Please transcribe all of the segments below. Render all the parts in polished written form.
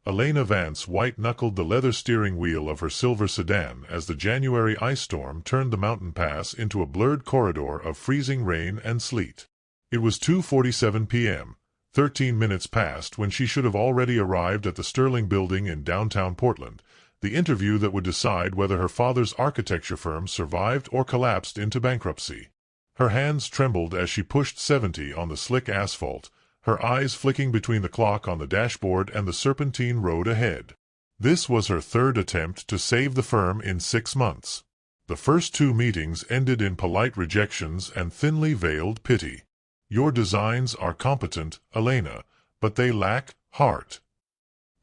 Elena Vance white-knuckled the leather steering wheel of her silver sedan as the January ice storm turned the mountain pass into a blurred corridor of freezing rain and sleet. It was 2:47 p.m., 13 minutes past when she should have already arrived at the Sterling Building in downtown Portland, the interview that would decide whether her father's architecture firm survived or collapsed into bankruptcy. Her hands trembled as she pushed 70 on the slick asphalt, her eyes flicking between the clock on the dashboard and the serpentine road ahead. This was her third attempt to save the firm in 6 months. The first 2 meetings ended in polite rejections and thinly veiled pity. "Your designs are competent, Elena, but they lack heart."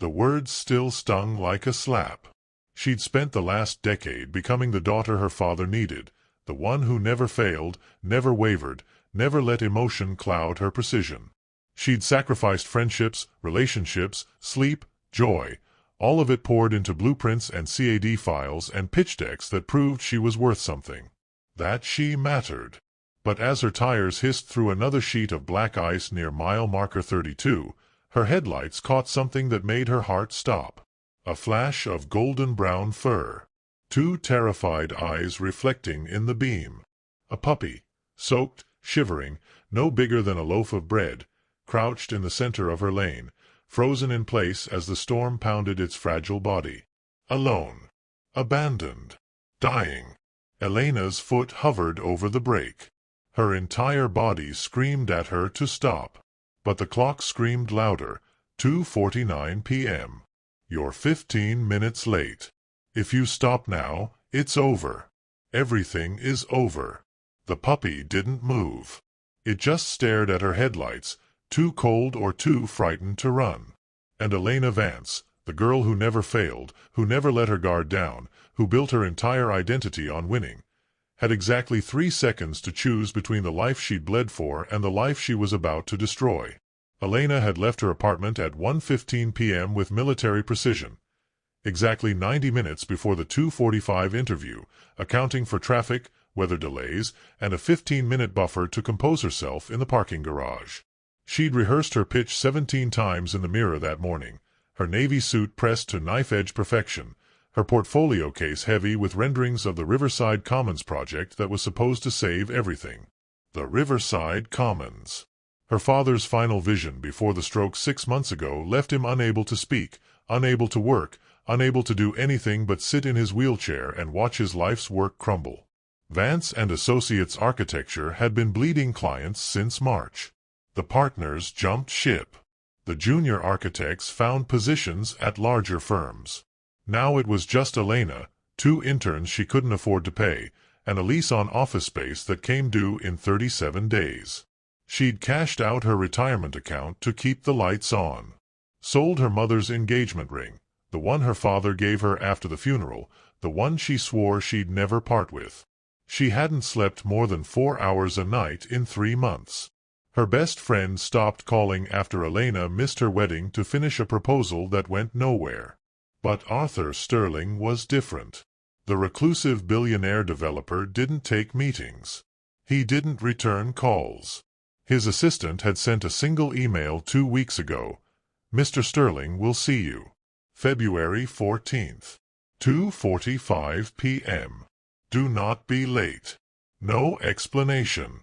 The words still stung like a slap. She'd spent the last decade becoming the daughter her father needed, the one who never failed, never wavered, never let emotion cloud her precision. She'd sacrificed friendships, relationships, sleep, joy, all of it poured into blueprints and CAD files and pitch decks that proved she was worth something. That she mattered. But as her tires hissed through another sheet of black ice near mile marker 32, her headlights caught something that made her heart stop. A flash of golden-brown fur. 2 terrified eyes reflecting in the beam. A puppy, soaked, shivering, no bigger than a loaf of bread, crouched in the center of her lane, frozen in place as the storm pounded its fragile body. Alone. Abandoned. Dying. Elena's foot hovered over the brake. Her entire body screamed at her to stop. But the clock screamed louder. 2:49 p.m. "You're 15 minutes late. If you stop now, it's over. Everything is over." The puppy didn't move. It just stared at her headlights, too cold or too frightened to run. And Elena Vance, the girl who never failed, who never let her guard down, who built her entire identity on winning, had exactly 3 seconds to choose between the life she'd bled for and the life she was about to destroy. Elena had left her apartment at 1:15 p.m. with military precision, exactly 90 minutes before the 2:45 interview, accounting for traffic, weather delays, and a 15-minute buffer to compose herself in the parking garage. She'd rehearsed her pitch 17 times in the mirror that morning, her navy suit pressed to knife-edge perfection, her portfolio case heavy with renderings of the Riverside Commons project that was supposed to save everything. The Riverside Commons. Her father's final vision before the stroke 6 months ago left him unable to speak, unable to work, unable to do anything but sit in his wheelchair and watch his life's work crumble. Vance and Associates Architecture had been bleeding clients since March. The partners jumped ship. The junior architects found positions at larger firms. Now it was just Elena, 2 interns she couldn't afford to pay, and a lease on office space that came due in 37 days. She'd cashed out her retirement account to keep the lights on. Sold her mother's engagement ring, the one her father gave her after the funeral, the one she swore she'd never part with. She hadn't slept more than 4 hours a night in 3 months. Her best friend stopped calling after Elena missed her wedding to finish a proposal that went nowhere. But Arthur Sterling was different. The reclusive billionaire developer didn't take meetings. He didn't return calls. His assistant had sent a single email 2 weeks ago. "Mr. Sterling will see you. February 14th. 2:45 p.m. Do not be late." No explanation.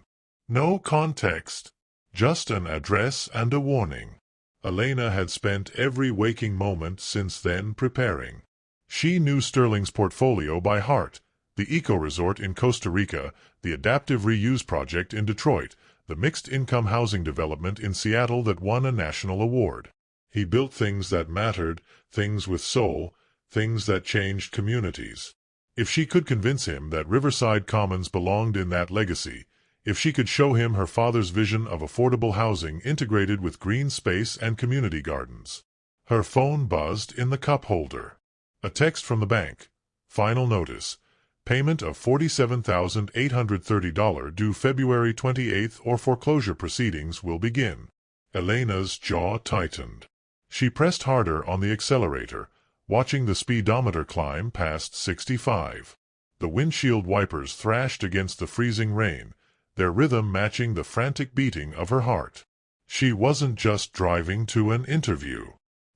No context. Just an address and a warning. Elena had spent every waking moment since then preparing. She knew Sterling's portfolio by heart. The eco-resort in Costa Rica, the adaptive reuse project in Detroit, the mixed-income housing development in Seattle that won a national award. He built things that mattered, things with soul, things that changed communities. If she could convince him that Riverside Commons belonged in that legacy, if she could show him her father's vision of affordable housing integrated with green space and community gardens. Her phone buzzed in the cup holder. A text from the bank. Final notice. Payment of $47,830 due February 28th or foreclosure proceedings will begin. Elena's jaw tightened. She pressed harder on the accelerator, watching the speedometer climb past 65. The windshield wipers thrashed against the freezing rain, their rhythm matching the frantic beating of her heart. She wasn't just driving to an interview.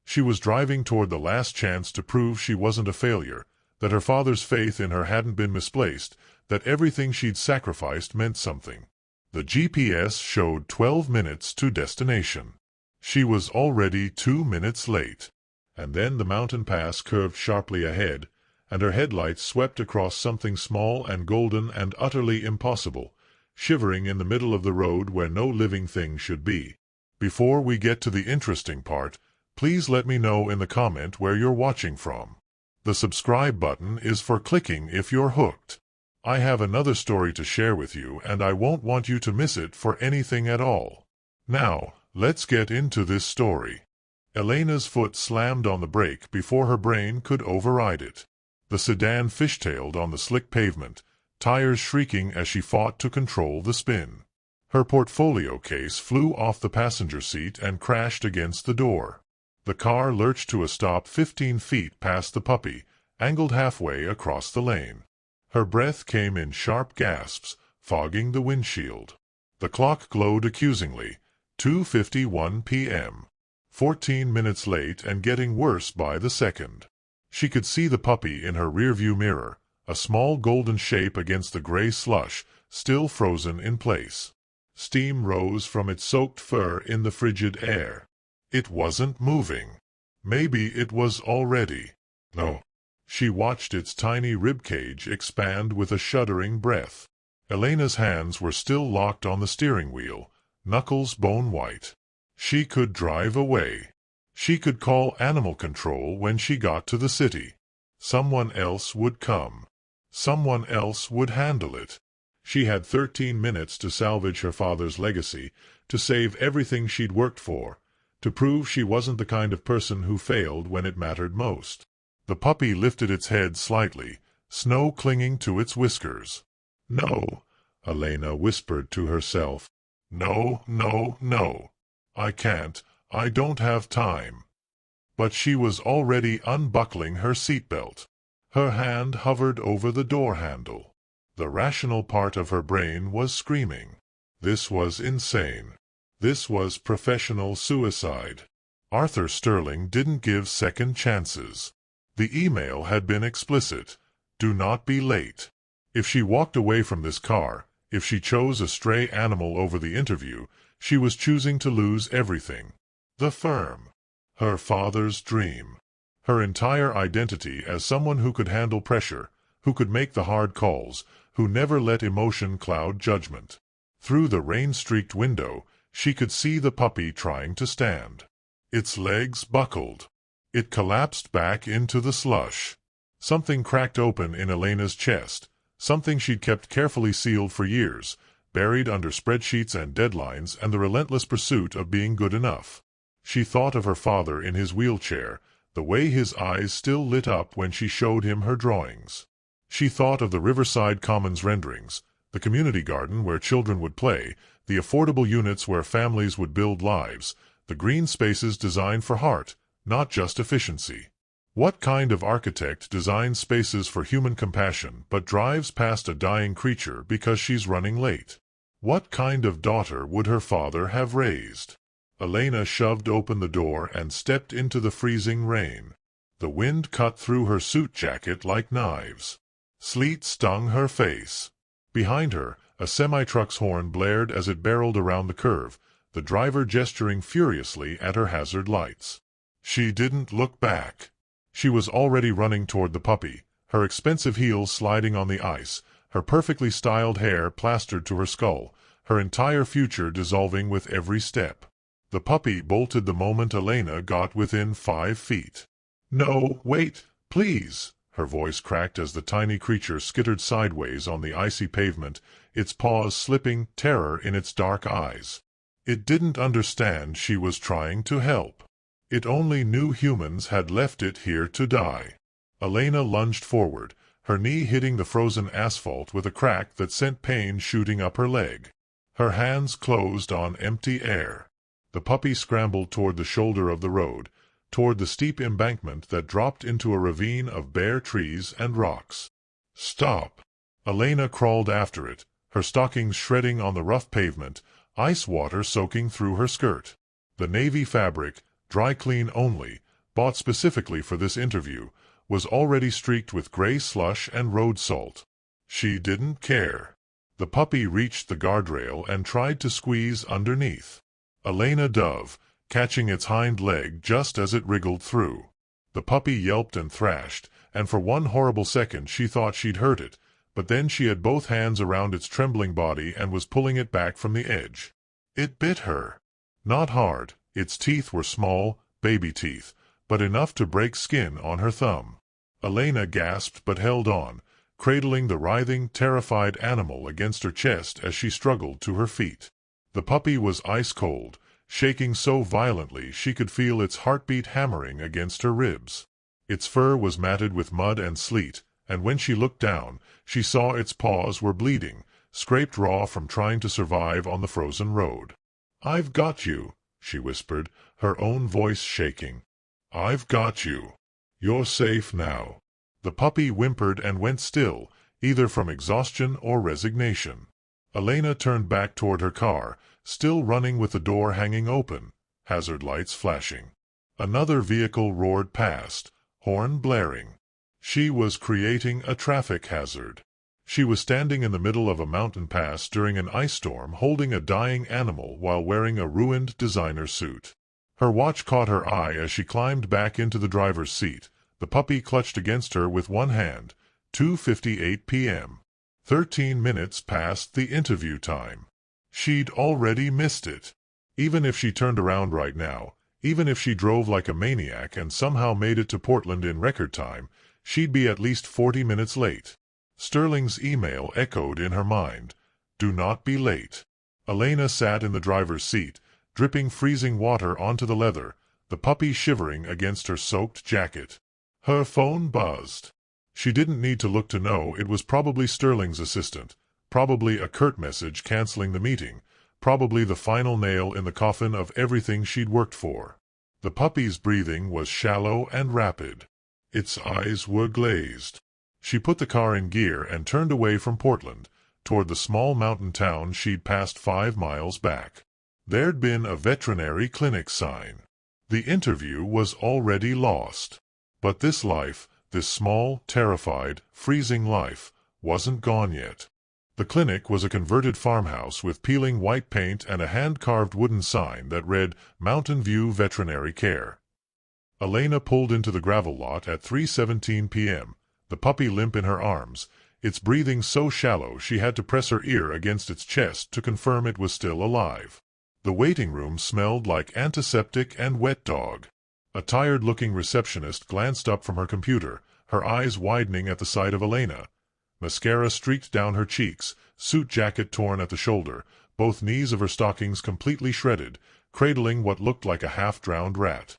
She was driving toward the last chance to prove she wasn't a failure, that her father's faith in her hadn't been misplaced, that everything she'd sacrificed meant something. The GPS showed 12 minutes to destination. She was already 2 minutes late. And then the mountain pass curved sharply ahead, and her headlights swept across something small and golden and utterly impossible, shivering in the middle of the road where no living thing should be. Before we get to the interesting part, please let me know in the comment where you're watching from. The subscribe button is for clicking if you're hooked. I have another story to share with you, and I won't want you to miss it for anything at all. Now, let's get into this story. Elena's foot slammed on the brake before her brain could override it. The sedan fishtailed on the slick pavement, tires shrieking as she fought to control the spin. Her portfolio case flew off the passenger seat and crashed against the door. The car lurched to a stop 15 feet past the puppy, angled halfway across the lane. Her breath came in sharp gasps, fogging the windshield. The clock glowed accusingly. 2:51 p.m. 14 minutes late and getting worse by the second. She could see the puppy in her rearview mirror, a small golden shape against the gray slush, still frozen in place. Steam rose from its soaked fur in the frigid air. It wasn't moving. Maybe it was already. No. She watched its tiny ribcage expand with a shuddering breath. Elena's hands were still locked on the steering wheel, knuckles bone-white. She could drive away. She could call animal control when she got to the city. Someone else would come. Someone else would handle it. She had 13 minutes to salvage her father's legacy, to save everything she'd worked for, to prove she wasn't the kind of person who failed when it mattered most. The puppy lifted its head slightly, snow clinging to its whiskers. "No," Elena whispered to herself. "No, no, no. I can't. I don't have time." But she was already unbuckling her seatbelt. Her hand hovered over the door handle. The rational part of her brain was screaming. This was insane. This was professional suicide. Arthur Sterling didn't give second chances. The email had been explicit. Do not be late. If she walked away from this car, if she chose a stray animal over the interview, she was choosing to lose everything. The firm. Her father's dream. Her entire identity as someone who could handle pressure, who could make the hard calls, who never let emotion cloud judgment. Through the rain-streaked window, she could see the puppy trying to stand. Its legs buckled. It collapsed back into the slush. Something cracked open in Elena's chest, something she'd kept carefully sealed for years, buried under spreadsheets and deadlines and the relentless pursuit of being good enough. She thought of her father in his wheelchair, the way his eyes still lit up when she showed him her drawings. She thought of the Riverside Commons renderings, the community garden where children would play, the affordable units where families would build lives, the green spaces designed for heart, not just efficiency. What kind of architect designs spaces for human compassion but drives past a dying creature because she's running late? What kind of daughter would her father have raised? Elena shoved open the door and stepped into the freezing rain. The wind cut through her suit jacket like knives. Sleet stung her face. Behind her, a semi-truck's horn blared as it barreled around the curve, the driver gesturing furiously at her hazard lights. She didn't look back. She was already running toward the puppy, her expensive heels sliding on the ice, her perfectly styled hair plastered to her skull, her entire future dissolving with every step. The puppy bolted the moment Elena got within 5 feet. "No, wait, please!" Her voice cracked as the tiny creature skittered sideways on the icy pavement, its paws slipping, terror in its dark eyes. It didn't understand she was trying to help. It only knew humans had left it here to die. Elena lunged forward, her knee hitting the frozen asphalt with a crack that sent pain shooting up her leg. Her hands closed on empty air. The puppy scrambled toward the shoulder of the road, toward the steep embankment that dropped into a ravine of bare trees and rocks. "Stop!" Elena crawled after it, her stockings shredding on the rough pavement, ice water soaking through her skirt. The navy fabric, dry clean only, bought specifically for this interview, was already streaked with gray slush and road salt. She didn't care. The puppy reached the guardrail and tried to squeeze underneath. Elena dove, catching its hind leg just as it wriggled through. The puppy yelped and thrashed, and for one horrible second she thought she'd hurt it, but then she had both hands around its trembling body and was pulling it back from the edge. It bit her. Not hard, its teeth were small, baby teeth, but enough to break skin on her thumb. Elena gasped but held on, cradling the writhing, terrified animal against her chest as she struggled to her feet. The puppy was ice-cold, shaking so violently she could feel its heartbeat hammering against her ribs. Its fur was matted with mud and sleet, and when she looked down, she saw its paws were bleeding, scraped raw from trying to survive on the frozen road. "I've got you," she whispered, her own voice shaking. "I've got you. You're safe now." The puppy whimpered and went still, either from exhaustion or resignation. Elena turned back toward her car, still running with the door hanging open, hazard lights flashing. Another vehicle roared past, horn blaring. She was creating a traffic hazard. She was standing in the middle of a mountain pass during an ice storm holding a dying animal while wearing a ruined designer suit. Her watch caught her eye as she climbed back into the driver's seat, the puppy clutched against her with one hand. 2:58 p.m. 13 minutes past the interview time. She'd already missed it. Even if she turned around right now, even if she drove like a maniac and somehow made it to Portland in record time, she'd be at least 40 minutes late. Sterling's email echoed in her mind. Do not be late. Elena sat in the driver's seat, dripping freezing water onto the leather, the puppy shivering against her soaked jacket. Her phone buzzed. She didn't need to look to know it was probably Sterling's assistant, probably a curt message canceling the meeting, probably the final nail in the coffin of everything she'd worked for. The puppy's breathing was shallow and rapid. Its eyes were glazed. She put the car in gear and turned away from Portland, toward the small mountain town she'd passed 5 miles back. There'd been a veterinary clinic sign. The interview was already lost. But this life, this small, terrified, freezing life, wasn't gone yet. The clinic was a converted farmhouse with peeling white paint and a hand-carved wooden sign that read Mountain View Veterinary Care. Elena pulled into the gravel lot at 3:17 p.m., the puppy limp in her arms, its breathing so shallow she had to press her ear against its chest to confirm it was still alive. The waiting room smelled like antiseptic and wet dog. A tired-looking receptionist glanced up from her computer, her eyes widening at the sight of Elena. Mascara streaked down her cheeks, suit jacket torn at the shoulder, both knees of her stockings completely shredded, cradling what looked like a half-drowned rat.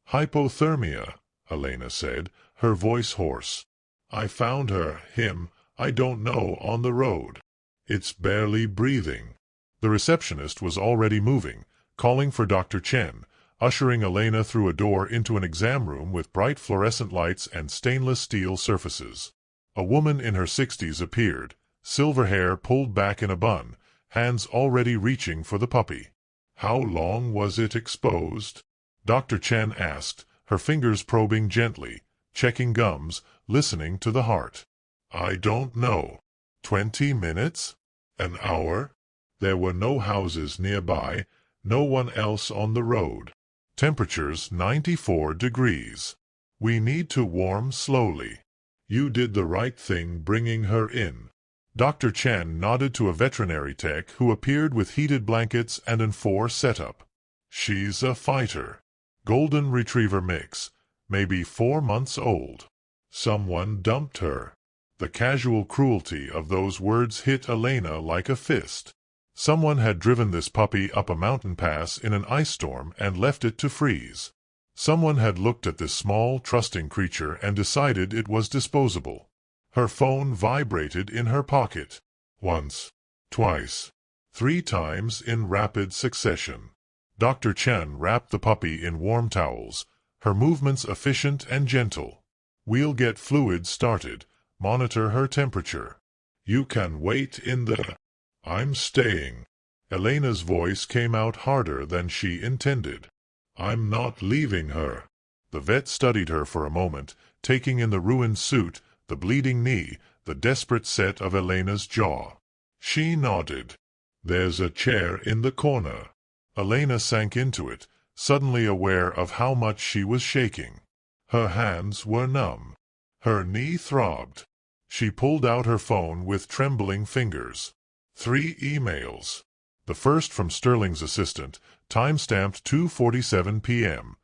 "Hypothermia," Elena said, her voice hoarse. "I found her, him, I don't know, on the road. It's barely breathing." The receptionist was already moving, calling for Dr. Chen, ushering Elena through a door into an exam room with bright fluorescent lights and stainless steel surfaces. A woman in her 60s appeared, silver hair pulled back in a bun, hands already reaching for the puppy. "How long was it exposed?" Dr. Chen asked, her fingers probing gently, checking gums, listening to the heart. "I don't know. 20 minutes? An hour? There were no houses nearby, no one else on the road. Temperatures 94 degrees. We need to warm slowly. You did the right thing bringing her in." Dr. Chen nodded to a veterinary tech who appeared with heated blankets and an 4 setup. "She's a fighter. Golden Retriever mix, maybe 4 months old. Someone dumped her." The casual cruelty of those words hit Elena like a fist. Someone had driven this puppy up a mountain pass in an ice storm and left it to freeze. Someone had looked at this small, trusting creature and decided it was disposable. Her phone vibrated in her pocket. Once, twice, 3 times in rapid succession. Dr. Chen wrapped the puppy in warm towels, her movements efficient and gentle. "We'll get fluids started. Monitor her temperature. You can wait in the—" "I'm staying." Elena's voice came out harder than she intended. "I'm not leaving her." The vet studied her for a moment, taking in the ruined suit, the bleeding knee, the desperate set of Elena's jaw. She nodded. "There's a chair in the corner." Elena sank into it, suddenly aware of how much she was shaking. Her hands were numb. Her knee throbbed. She pulled out her phone with trembling fingers. 3 emails. The first from Sterling's assistant, time-stamped 2:47 p.m.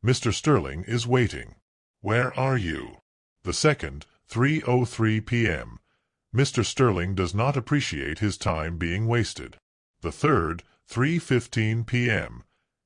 "Mr. Sterling is waiting. Where are you?" The second, 3:03 p.m. "Mr. Sterling does not appreciate his time being wasted." The third, 3:15 p.m.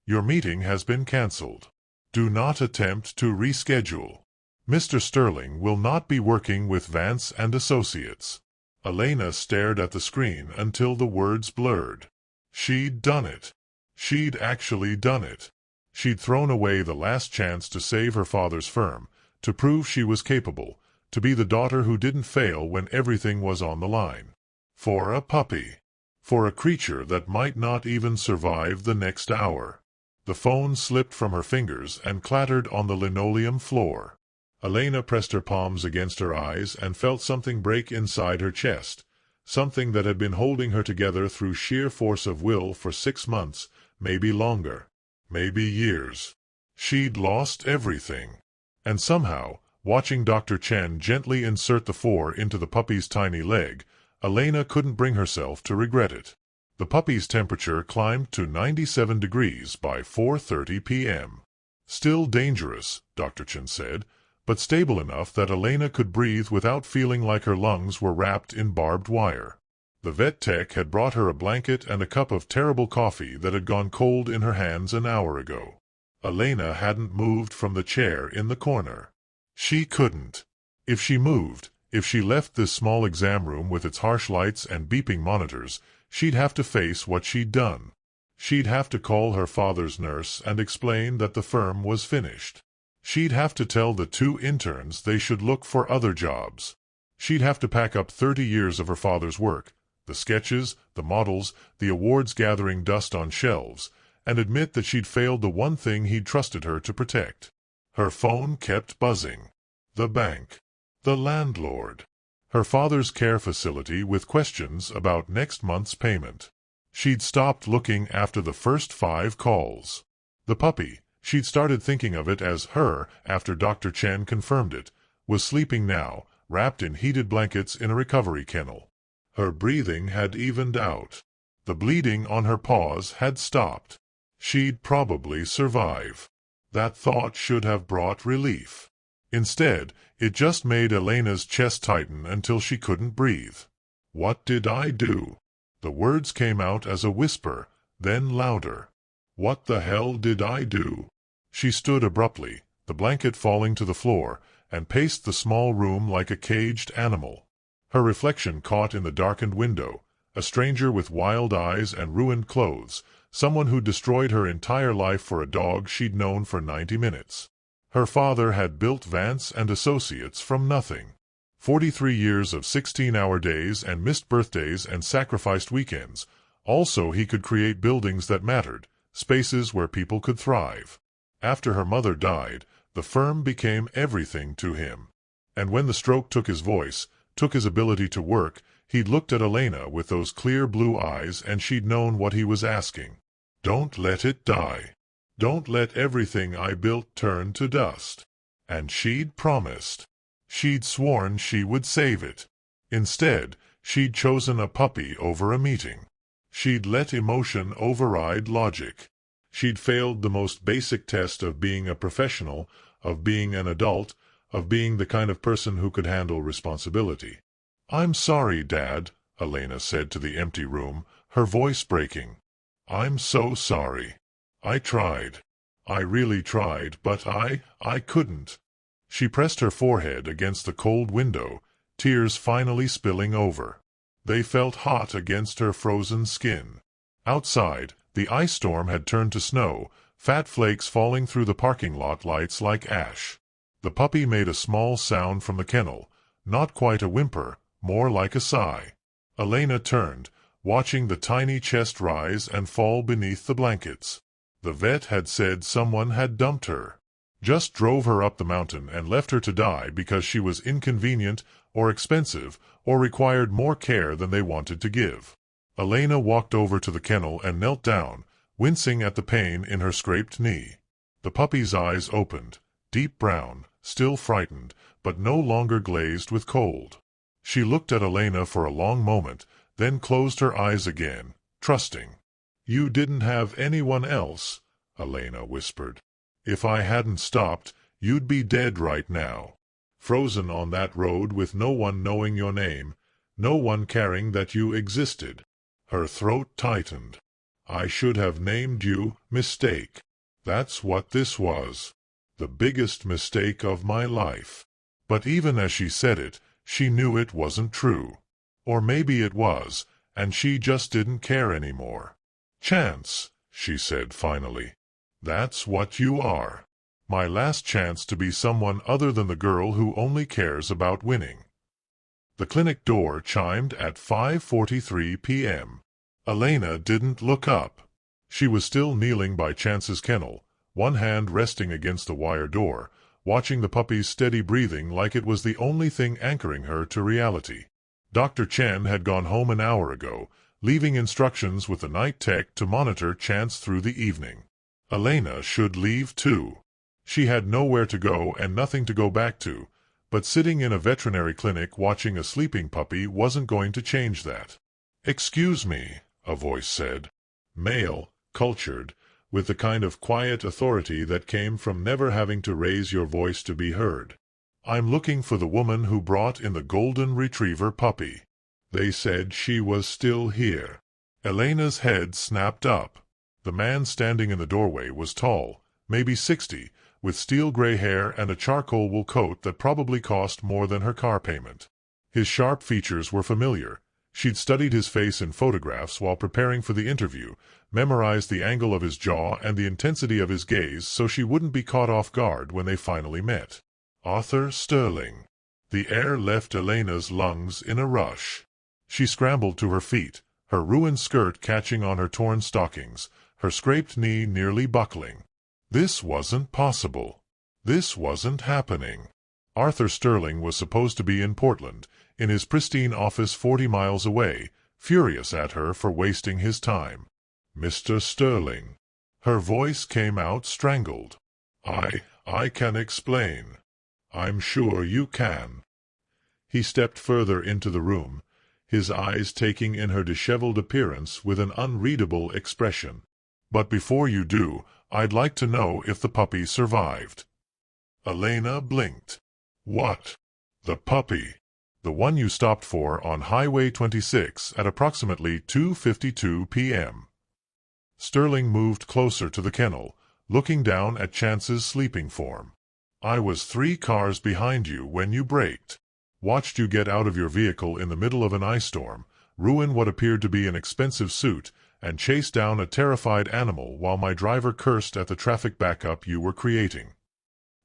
"Your meeting has been cancelled. Do not attempt to reschedule. Mr. Sterling will not be working with Vance and Associates." Elena stared at the screen until the words blurred. She'd done it. She'd actually done it. She'd thrown away the last chance to save her father's firm, to prove she was capable, to be the daughter who didn't fail when everything was on the line. For a puppy. For a creature that might not even survive the next hour. The phone slipped from her fingers and clattered on the linoleum floor. Elena pressed her palms against her eyes and felt something break inside her chest, something that had been holding her together through sheer force of will for 6 months, maybe longer, maybe years. She'd lost everything. And somehow, watching Dr. Chen gently insert the 4 into the puppy's tiny leg, Elena couldn't bring herself to regret it. The puppy's temperature climbed to 97 degrees by 4:30 p.m. "Still dangerous," Dr. Chen said, "but stable enough that Elena could breathe without feeling like her lungs were wrapped in barbed wire." The vet tech had brought her a blanket and a cup of terrible coffee that had gone cold in her hands an hour ago. Elena hadn't moved from the chair in the corner. She couldn't. If she moved, if she left this small exam room with its harsh lights and beeping monitors, she'd have to face what she'd done. She'd have to call her father's nurse and explain that the firm was finished. She'd have to tell the 2 interns they should look for other jobs. She'd have to pack up 30 years of her father's work, the sketches, the models, the awards gathering dust on shelves, and admit that she'd failed the one thing he'd trusted her to protect. Her phone kept buzzing. The bank. The landlord. Her father's care facility with questions about next month's payment. She'd stopped looking after the first 5 calls. The puppy, she'd started thinking of it as her after Dr. Chen confirmed it, was sleeping now, wrapped in heated blankets in a recovery kennel. Her breathing had evened out. The bleeding on her paws had stopped. She'd probably survive. That thought should have brought relief. Instead, it just made Elena's chest tighten until she couldn't breathe. "What did I do?" The words came out as a whisper, then louder. "What the hell did I do?" She stood abruptly, the blanket falling to the floor, and paced the small room like a caged animal. Her reflection caught in the darkened window, a stranger with wild eyes and ruined clothes, someone who destroyed her entire life for a dog she'd known for 90 minutes. Her father had built Vance and Associates from nothing. 43 years of 16-hour days and missed birthdays and sacrificed weekends. Also, he could create buildings that mattered, spaces where people could thrive. After her mother died, the firm became everything to him. And when the stroke took his voice, took his ability to work, he'd looked at Elena with those clear blue eyes and she'd known what he was asking. "Don't let it die. Don't let everything I built turn to dust." And she'd promised. She'd sworn she would save it. Instead, she'd chosen a puppy over a meeting. She'd let emotion override logic. She'd failed the most basic test of being a professional, of being an adult, of being the kind of person who could handle responsibility. "I'm sorry, Dad," Elena said to the empty room, her voice breaking. "I'm so sorry. I tried. I really tried, but I couldn't." She pressed her forehead against the cold window, tears finally spilling over. They felt hot against her frozen skin. Outside, the ice storm had turned to snow, fat flakes falling through the parking lot lights like ash. The puppy made a small sound from the kennel, not quite a whimper, more like a sigh. Elena turned, watching the tiny chest rise and fall beneath the blankets. The vet had said someone had dumped her. Just drove her up the mountain and left her to die because she was inconvenient or expensive or required more care than they wanted to give. Elena walked over to the kennel and knelt down, wincing at the pain in her scraped knee. The puppy's eyes opened, deep brown, still frightened, but no longer glazed with cold. She looked at Elena for a long moment, then closed her eyes again, trusting. "You didn't have anyone else," Elena whispered. "If I hadn't stopped, you'd be dead right now. Frozen on that road with no one knowing your name, no one caring that you existed." Her throat tightened. "I should have named you Mistake. That's what this was. The biggest mistake of my life." But even as she said it, she knew it wasn't true. Or maybe it was, and she just didn't care anymore. "Chance," she said finally. "That's what you are. My last chance to be someone other than the girl who only cares about winning." The clinic door chimed at 5:43 p.m. Elena didn't look up. She was still kneeling by Chance's kennel, one hand resting against the wire door, watching the puppy's steady breathing like it was the only thing anchoring her to reality. Dr. Chen had gone home an hour ago, leaving instructions with the night tech to monitor Chance through the evening. Elena should leave too. She had nowhere to go and nothing to go back to, but sitting in a veterinary clinic watching a sleeping puppy wasn't going to change that. "Excuse me," a voice said. Male, cultured, with the kind of quiet authority that came from never having to raise your voice to be heard. "I'm looking for the woman who brought in the golden retriever puppy. They said she was still here." Elena's head snapped up. The man standing in the doorway was tall, maybe 60, with steel-gray hair and a charcoal wool coat that probably cost more than her car payment. His sharp features were familiar. She'd studied his face in photographs while preparing for the interview, memorized the angle of his jaw and the intensity of his gaze so she wouldn't be caught off guard when they finally met. Arthur Sterling. The air left Elena's lungs in a rush. She scrambled to her feet, her ruined skirt catching on her torn stockings, her scraped knee nearly buckling. This wasn't possible. This wasn't happening. Arthur Sterling was supposed to be in Portland, in his pristine office 40 miles away, furious at her for wasting his time. "Mr. Sterling." Her voice came out strangled. I can explain. I'm sure you can." He stepped further into the room, his eyes taking in her disheveled appearance with an unreadable expression. "But before you do, I'd like to know if the puppy survived." Elena blinked. "What? The puppy?" "The one you stopped for on Highway 26 at approximately 2:52 p.m. Sterling moved closer to the kennel, looking down at Chance's sleeping form. "I was 3 cars behind you when you braked. Watched you get out of your vehicle in the middle of an ice storm, ruin what appeared to be an expensive suit, and chase down a terrified animal while my driver cursed at the traffic backup you were creating."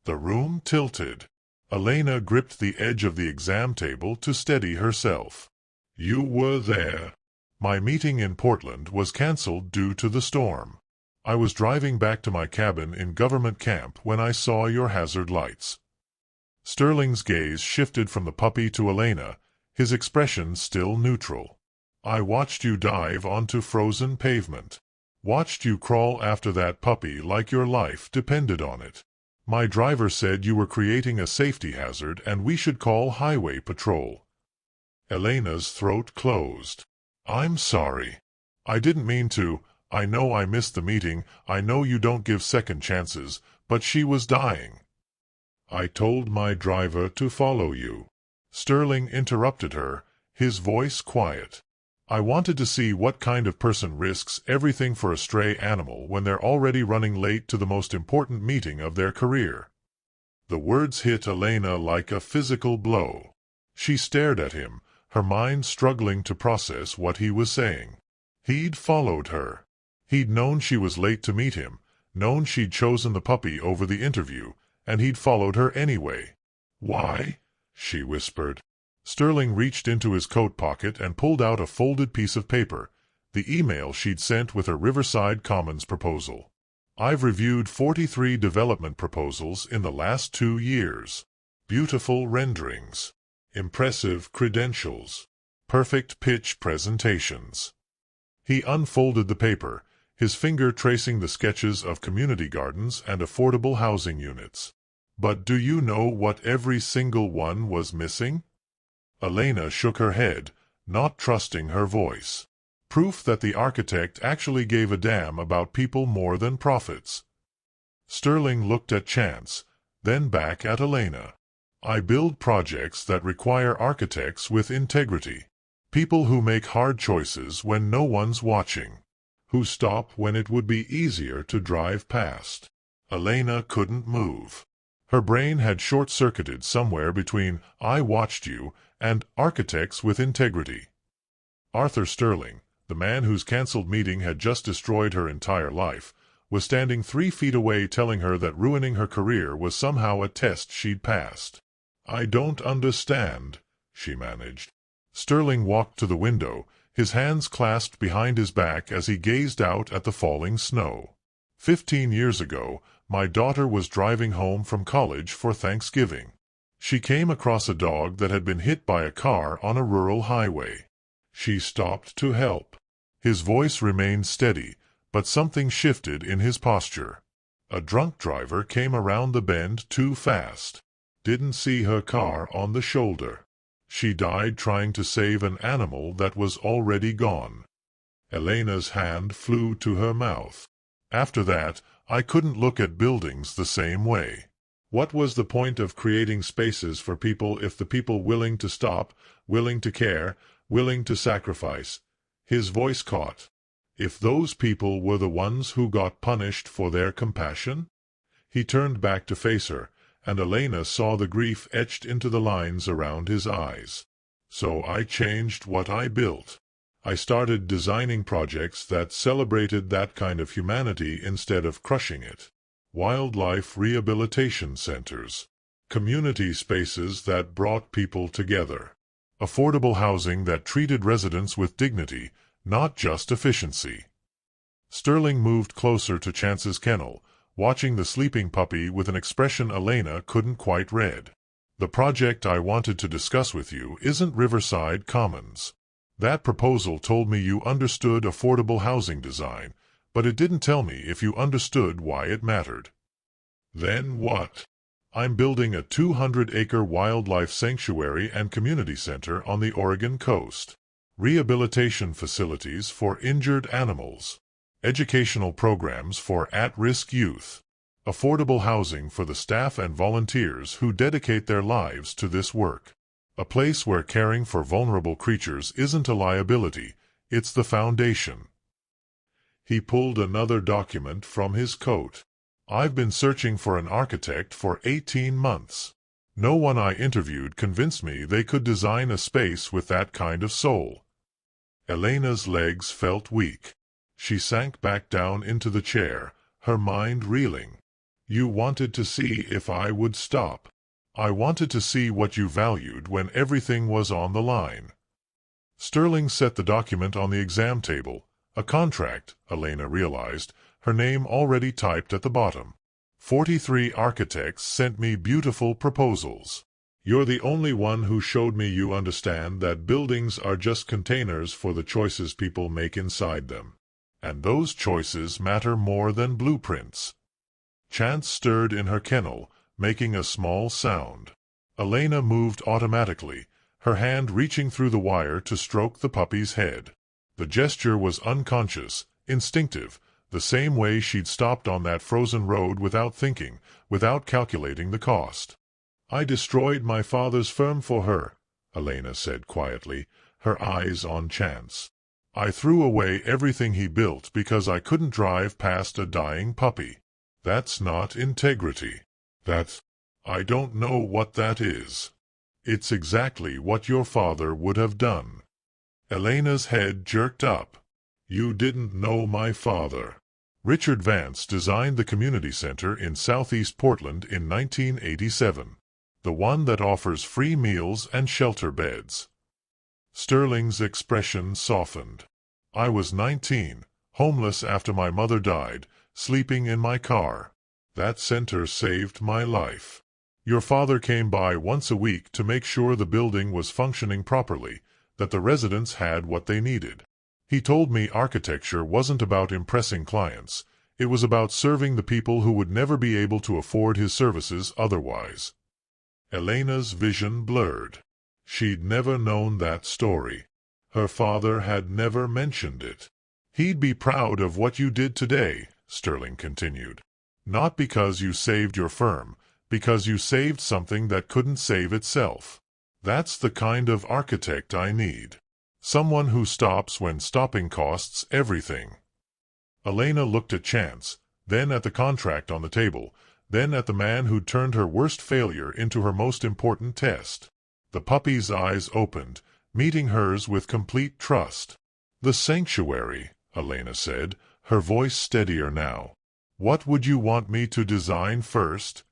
The room tilted. Elena gripped the edge of the exam table to steady herself. "You were there." "My meeting in Portland was cancelled due to the storm. I was driving back to my cabin in government camp when I saw your hazard lights." Sterling's gaze shifted from the puppy to Elena, his expression still neutral. "I watched you dive onto frozen pavement. Watched you crawl after that puppy like your life depended on it. My driver said you were creating a safety hazard and we should call highway patrol." Elena's throat closed. "I'm sorry. I didn't mean to. I know I missed the meeting. I know you don't give second chances, but she was dying." "I told my driver to follow you." Sterling interrupted her, his voice quiet. "I wanted to see what kind of person risks everything for a stray animal when they're already running late to the most important meeting of their career." The words hit Elena like a physical blow. She stared at him, her mind struggling to process what he was saying. He'd followed her. He'd known she was late to meet him, known she'd chosen the puppy over the interview, and he'd followed her anyway. "Why?" she whispered. Sterling reached into his coat pocket and pulled out a folded piece of paper, the email she'd sent with her Riverside Commons proposal. I've reviewed 43 development proposals in the last 2 years. Beautiful renderings. Impressive credentials. Perfect pitch presentations. He unfolded the paper, his finger tracing the sketches of community gardens and affordable housing units. But do you know what every single one was missing? Elena shook her head, not trusting her voice. Proof that the architect actually gave a damn about people more than profits. Sterling looked at Chance, then back at Elena. I build projects that require architects with integrity. People who make hard choices when no one's watching. Who stop when it would be easier to drive past. Elena couldn't move. Her brain had short-circuited somewhere between "I watched you" and "architects with integrity." Arthur Sterling, the man whose cancelled meeting had just destroyed her entire life, was standing 3 feet away telling her that ruining her career was somehow a test she'd passed. "I don't understand," she managed. Sterling walked to the window, his hands clasped behind his back as he gazed out at the falling snow. 15 years ago, my daughter was driving home from college for Thanksgiving. She came across a dog that had been hit by a car on a rural highway. She stopped to help. His voice remained steady, but something shifted in his posture. A drunk driver came around the bend too fast. Didn't see her car on the shoulder. She died trying to save an animal that was already gone. Elena's hand flew to her mouth. After that, I couldn't look at buildings the same way. What was the point of creating spaces for people if the people willing to stop, willing to care, willing to sacrifice? His voice caught. If those people were the ones who got punished for their compassion? He turned back to face her, and Elena saw the grief etched into the lines around his eyes. So I changed what I built. I started designing projects that celebrated that kind of humanity instead of crushing it. Wildlife rehabilitation centers. Community spaces that brought people together. Affordable housing that treated residents with dignity, not just efficiency. Sterling moved closer to Chance's kennel, watching the sleeping puppy with an expression Elena couldn't quite read. The project I wanted to discuss with you isn't Riverside Commons. That proposal told me you understood affordable housing design, but it didn't tell me if you understood why it mattered. Then what? I'm building a 200-acre wildlife sanctuary and community center on the Oregon coast. Rehabilitation facilities for injured animals. Educational programs for at-risk youth. Affordable housing for the staff and volunteers who dedicate their lives to this work. A place where caring for vulnerable creatures isn't a liability, it's the foundation. He pulled another document from his coat. I've been searching for an architect for 18 months. No one I interviewed convinced me they could design a space with that kind of soul. Elena's legs felt weak. She sank back down into the chair, her mind reeling. You wanted to see if I would stop. I wanted to see what you valued when everything was on the line. Sterling set the document on the exam table. A contract, Elena realized, her name already typed at the bottom. 43 architects sent me beautiful proposals. You're the only one who showed me you understand that buildings are just containers for the choices people make inside them. And those choices matter more than blueprints. Chance stirred in her kennel, making a small sound. Elena moved automatically, her hand reaching through the wire to stroke the puppy's head. The gesture was unconscious, instinctive, the same way she'd stopped on that frozen road without thinking, without calculating the cost. I destroyed my father's firm for her, Elena said quietly, her eyes on Chance. I threw away everything he built because I couldn't drive past a dying puppy. That's not integrity. I don't know what that is. It's exactly what your father would have done. Elena's head jerked up. You didn't know my father. Richard Vance designed the community center in southeast Portland in 1987. The one that offers free meals and shelter beds. Sterling's expression softened. I was 19, homeless after my mother died, sleeping in my car. That center saved my life. Your father came by once a week to make sure the building was functioning properly, that the residents had what they needed. He told me architecture wasn't about impressing clients. It was about serving the people who would never be able to afford his services otherwise. Elena's vision blurred. She'd never known that story. Her father had never mentioned it. He'd be proud of what you did today, Sterling continued. Not because you saved your firm, because you saved something that couldn't save itself. That's the kind of architect I need. Someone who stops when stopping costs everything. Elena looked at Chance, then at the contract on the table, then at the man who'd turned her worst failure into her most important test. The puppy's eyes opened, meeting hers with complete trust. "The sanctuary," Elena said, her voice steadier now. "What would you want me to design first?"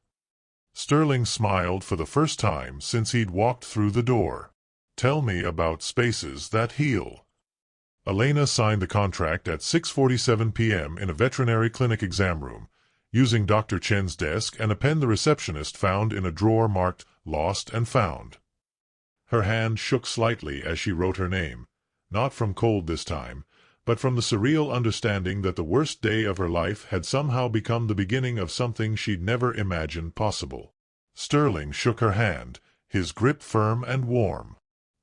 Sterling smiled for the first time since he'd walked through the door. "Tell me about spaces that heal." Elena signed the contract at 6:47 p.m. in a veterinary clinic exam room, using Dr. Chen's desk and a pen the receptionist found in a drawer marked "Lost and Found." Her hand shook slightly as she wrote her name, not from cold this time, but from the surreal understanding that the worst day of her life had somehow become the beginning of something she'd never imagined possible. Sterling shook her hand, his grip firm and warm.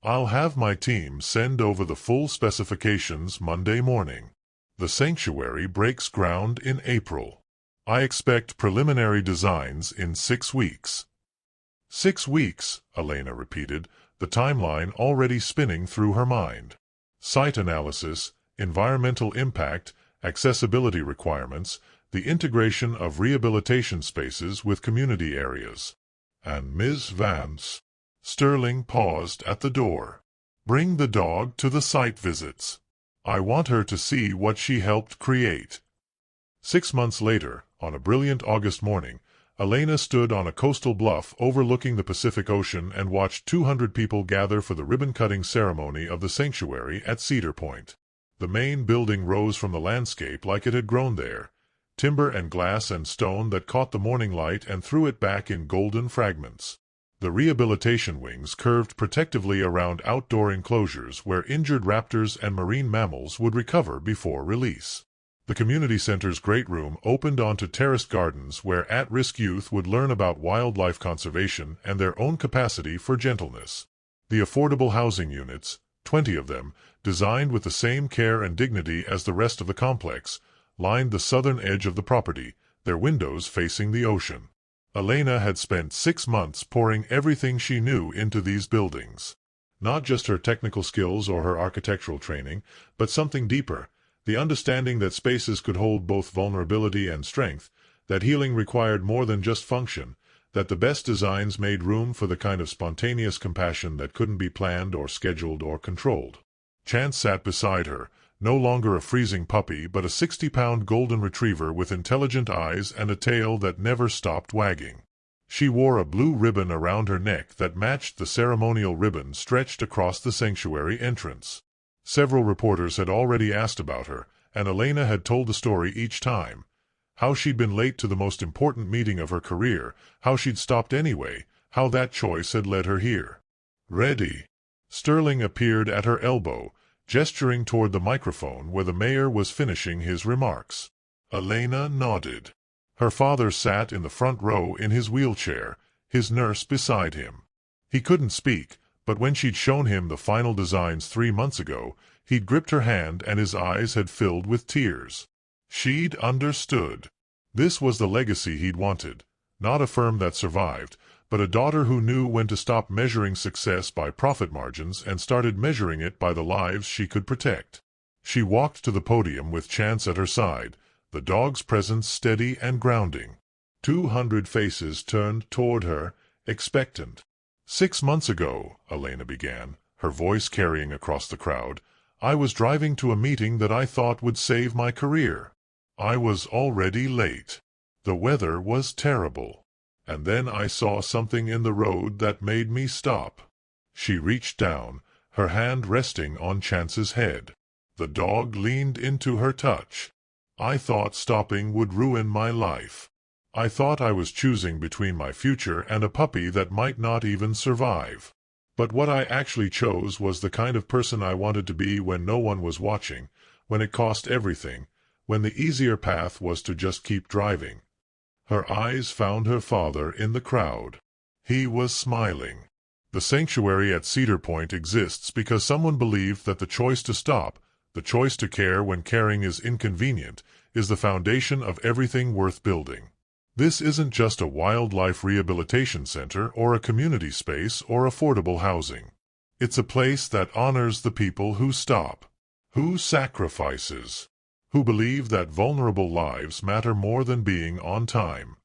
"I'll have my team send over the full specifications Monday morning. The sanctuary breaks ground in April. I expect preliminary designs in 6 weeks. 6 weeks, Elena repeated, the timeline already spinning through her mind. Site analysis, environmental impact, accessibility requirements, the integration of rehabilitation spaces with community areas. And Ms. Vance. Sterling paused at the door. "Bring the dog to the site visits. I want her to see what she helped create." 6 months later, on a brilliant August morning, Elena stood on a coastal bluff overlooking the Pacific Ocean and watched 200 people gather for the ribbon-cutting ceremony of the sanctuary at Cedar Point. The main building rose from the landscape like it had grown there, timber and glass and stone that caught the morning light and threw it back in golden fragments. The rehabilitation wings curved protectively around outdoor enclosures where injured raptors and marine mammals would recover before release. The community center's great room opened onto terraced gardens where at-risk youth would learn about wildlife conservation and their own capacity for gentleness. The affordable housing units, 20 of them, designed with the same care and dignity as the rest of the complex, lined the southern edge of the property, their windows facing the ocean. Elena had spent 6 months pouring everything she knew into these buildings. Not just her technical skills or her architectural training, but something deeper, the understanding that spaces could hold both vulnerability and strength, that healing required more than just function, that the best designs made room for the kind of spontaneous compassion that couldn't be planned or scheduled or controlled. Chance sat beside her, no longer a freezing puppy but a 60-pound golden retriever with intelligent eyes and a tail that never stopped wagging. She wore a blue ribbon around her neck that matched the ceremonial ribbon stretched across the sanctuary entrance. Several reporters had already asked about her, and Elena had told the story each time. How she'd been late to the most important meeting of her career, how she'd stopped anyway, how that choice had led her here. "Ready." Sterling appeared at her elbow, gesturing toward the microphone where the mayor was finishing his remarks. Elena nodded. Her father sat in the front row in his wheelchair, his nurse beside him. He couldn't speak, but when she'd shown him the final designs 3 months ago, he'd gripped her hand and his eyes had filled with tears. She'd understood. This was the legacy he'd wanted. Not a firm that survived, but a daughter who knew when to stop measuring success by profit margins and started measuring it by the lives she could protect. She walked to the podium with Chance at her side, the dog's presence steady and grounding. 200 faces turned toward her, expectant. 6 months ago, Elena began, her voice carrying across the crowd, I was driving to a meeting that I thought would save my career. I was already late. The weather was terrible. And then I saw something in the road that made me stop. She reached down, her hand resting on Chance's head. The dog leaned into her touch. I thought stopping would ruin my life. I thought I was choosing between my future and a puppy that might not even survive. But what I actually chose was the kind of person I wanted to be when no one was watching, when it cost everything, when the easier path was to just keep driving. Her eyes found her father in the crowd. He was smiling. The sanctuary at Cedar Point exists because someone believed that the choice to stop, the choice to care when caring is inconvenient, is the foundation of everything worth building. This isn't just a wildlife rehabilitation center or a community space or affordable housing. It's a place that honors the people who stop, who sacrifices, who believe that vulnerable lives matter more than being on time.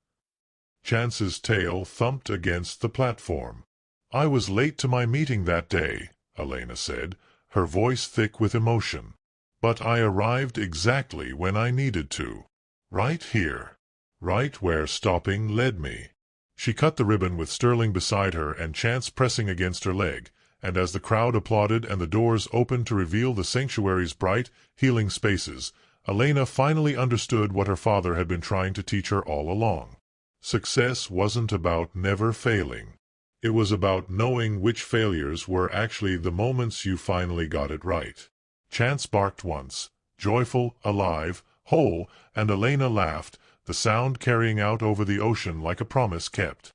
Chance's tail thumped against the platform. "I was late to my meeting that day," Elena said, her voice thick with emotion. "But I arrived exactly when I needed to. Right here. Right where stopping led me." She cut the ribbon with Sterling beside her and Chance pressing against her leg, and as the crowd applauded and the doors opened to reveal the sanctuary's bright, healing spaces, Elena finally understood what her father had been trying to teach her all along. Success wasn't about never failing. It was about knowing which failures were actually the moments you finally got it right. Chance barked once, joyful, alive, whole, and Elena laughed, the sound carrying out over the ocean like a promise kept.